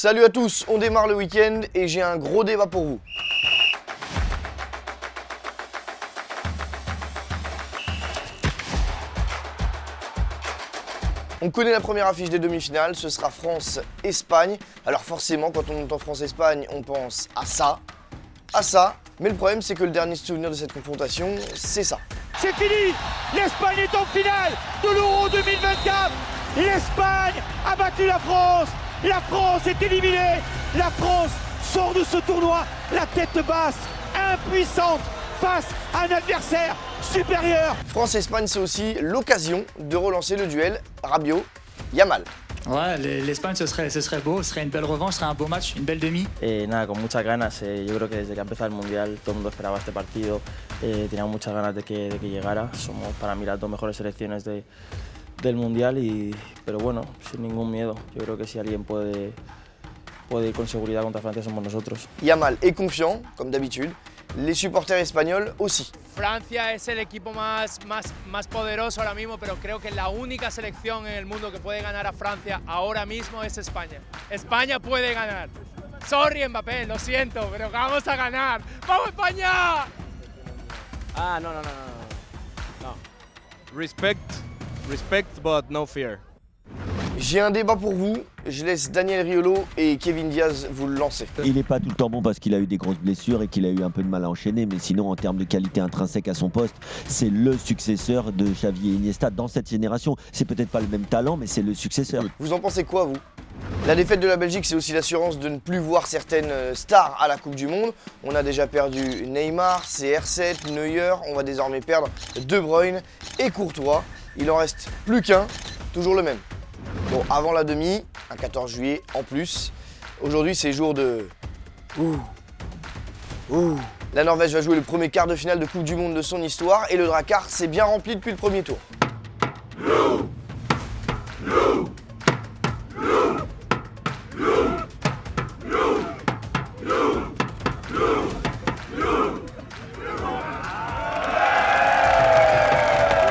Salut à tous, on démarre le week-end et j'ai un gros débat pour vous. On connaît la première affiche des demi-finales, ce sera France-Espagne. Alors forcément, quand on entend France-Espagne, on pense à ça. Mais le problème, c'est que le dernier souvenir de cette confrontation, c'est ça. C'est fini! L'Espagne est en finale de l'Euro 2024! L'Espagne a battu la France! La France est éliminée! La France sort de ce tournoi, la tête basse, impuissante, face à un adversaire supérieur. France-Espagne, c'est aussi l'occasion de relancer le duel Rabiot-Yamal. Ouais, l'Espagne, ce serait beau, ce serait une belle revanche, ce serait un beau match, une belle demi. Nada, con muchas ganas. Yo creo que desde que ha empezado el Mundial todo el mundo esperaba este partido. Teníamos muchas ganas de que llegara. Somos para mí las dos mejores selecciones del Mundial, pero bueno, sin ningún miedo. Yo creo que si alguien puede ir con seguridad contra Francia somos nosotros. Yamal est confiant, comme d'habitude. Les supporters espagnols aussi. Francia es el equipo más poderoso ahora mismo, pero creo que la única selección en el mundo que puede ganar a Francia ahora mismo es España. España puede ganar. Sorry Mbappé, lo siento, pero vamos a ganar. ¡Vamos España! No. Respect, but no fear. J'ai un débat pour vous, je laisse Daniel Riolo et Kevin Diaz vous le lancer. Il n'est pas tout le temps bon parce qu'il a eu des grosses blessures et qu'il a eu un peu de mal à enchaîner, mais sinon en termes de qualité intrinsèque à son poste, c'est le successeur de Xavi et Iniesta dans cette génération. C'est peut-être pas le même talent, mais c'est le successeur. Vous en pensez quoi, vous? La défaite de la Belgique, c'est aussi l'assurance de ne plus voir certaines stars à la Coupe du Monde. On a déjà perdu Neymar, CR7, Neuer, on va désormais perdre De Bruyne et Courtois. Il en reste plus qu'un, toujours le même. Bon, avant la demi, un 14 juillet en plus. Aujourd'hui, c'est jour de... La Norvège va jouer le premier quart de finale de Coupe du Monde de son histoire et le Drakkar s'est bien rempli depuis le premier tour.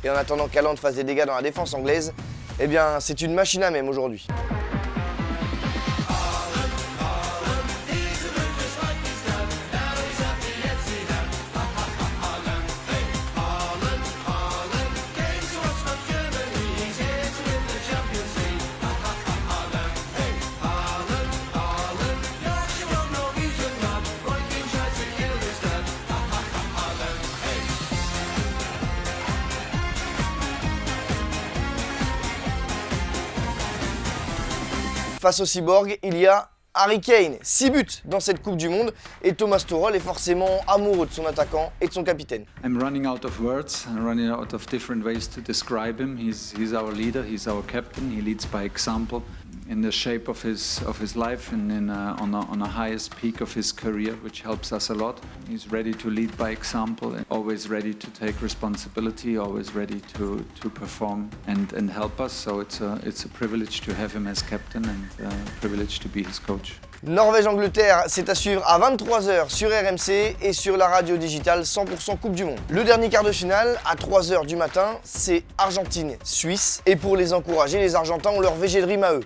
Et en attendant qu'Haaland fasse des dégâts dans la défense anglaise, eh bien, c'est une machine à même aujourd'hui. Face au Cyborg, il y a Harry Kane, 6 buts dans cette Coupe du Monde et Thomas Tuchel est forcément amoureux de son attaquant et de son capitaine. I'm running out of words, I'm running out of different ways to describe him. He's our leader, he's our captain, he leads by example in the shape of his life and on the highest peak of his career, which helps us a lot. He's ready to lead by example and always ready to take responsibility, always ready to perform and help us. So it's a privilege to have him as captain and a privilege to be his coach. Norvège-Angleterre, c'est à suivre à 23h sur RMC et sur la radio digitale 100% Coupe du Monde. Le dernier quart de finale, à 3h du matin, c'est Argentine-Suisse. Et pour les encourager, les Argentins ont leur VG Dream à eux.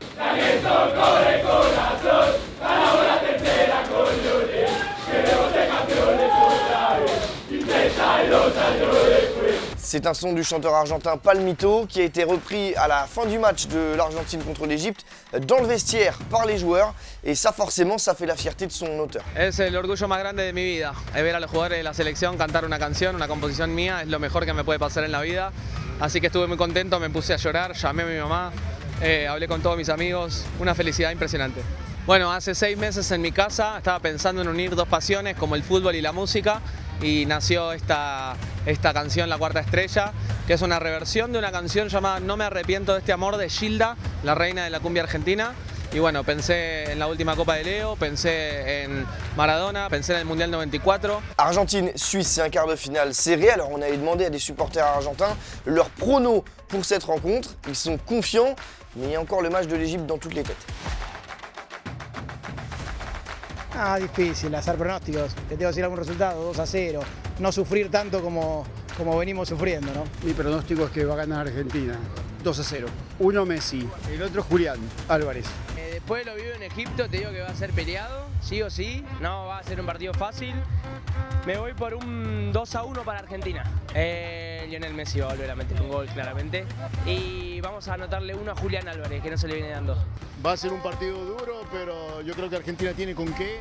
C'est un son du chanteur argentin Palmito qui a été repris à la fin du match de l'Argentine contre l'Égypte dans le vestiaire par les joueurs et ça forcément ça fait la fierté de son auteur. Es el orgullo más grande de mi vida. Es ver a los jugadores de la selección cantar una canción, una composición mía, es lo mejor que me puede pasar en la vida. Así que estuve muy contento, me puse a llorar, llamé a mi mamá, hablé con todos mis amigos, una felicidad impresionante. Bueno, hace 6 meses en mi casa estaba pensando en unir dos pasiones como el fútbol y la música y nació esta canción La Cuarta Estrella, que es una reversión de una canción llamada No me arrepiento de este amor de Gilda, la reina de la cumbia argentina. Y bueno, pensé en la última Copa de Leo, pensé en Maradona, pensé en el Mundial 94. Argentine-Suisse, c'est un quart de finale serré. Alors on avait demandé à des supporters argentins leur prono pour cette rencontre. Ils sont confiants, mais il y a encore le match de l'Égypte dans toutes les têtes. Difícil hacer pronósticos. Te tengo que decir algún resultado, 2-0. No sufrir tanto como venimos sufriendo, ¿no? Mi pronóstico es que va a ganar Argentina, 2-0. Uno Messi, el otro Julián Álvarez. después lo vivo en Egipto, te digo que va a ser peleado, sí o sí, no va a ser un partido fácil. Me voy por un 2-1 para Argentina. Lionel Messi va a volver a meter un gol claramente. Y vamos a anotarle uno a Julián Álvarez, que no se le viene dando. Va a ser un partido duro, pero yo creo que Argentina tiene con qué.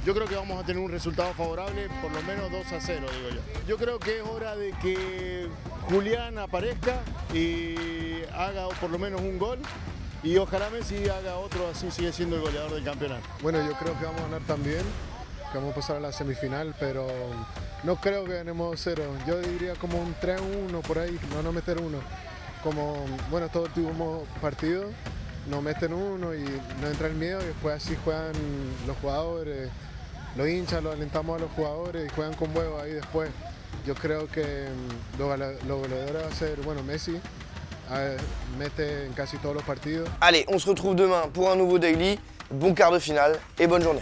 Yo creo que vamos a tener un resultado favorable, por lo menos 2-0, digo yo. Yo creo que es hora de que Julián aparezca y haga por lo menos un gol. Y ojalá Messi haga otro, así sigue siendo el goleador del campeonato. Bueno, yo creo que vamos a ganar también, que vamos a pasar a la semifinal, pero no creo que ganemos 0. Yo diría como un 3-1 por ahí, no meter uno. Como, bueno, todos tuvimos partidos, no meten uno y no entra el miedo y después así juegan los jugadores, los hinchas, los alentamos a los jugadores y juegan con huevo ahí después. Yo creo que los goleadores va a ser, bueno, Messi. Mette en quasi tous les parties. Allez, on se retrouve demain pour un nouveau daily. Bon quart de finale et bonne journée.